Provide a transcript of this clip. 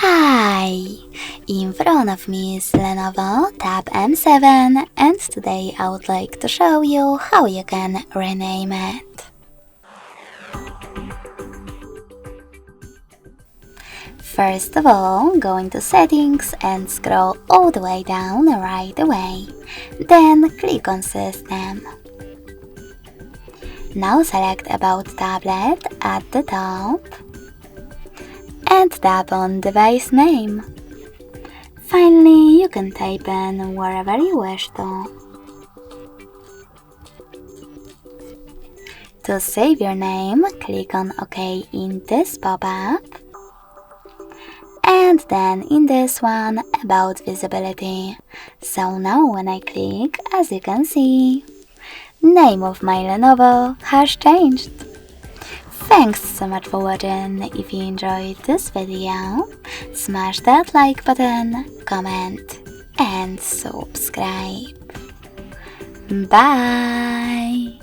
Hi! In front of me is Lenovo Tab M7 and today I would like to show you how you can rename it. First of all, go into Settings and scroll all the way down right away. Then click on System. Now select About Tablet at the top and tap on Device Name. Finally, you can type in wherever you wish to. To save your name, click on OK in this pop-up. And then in this one, About Visibility. So now when I click, as you can see, name of my Lenovo has changed. Thanks so much for watching. If you enjoyed this video, smash that like button, comment and subscribe. Bye!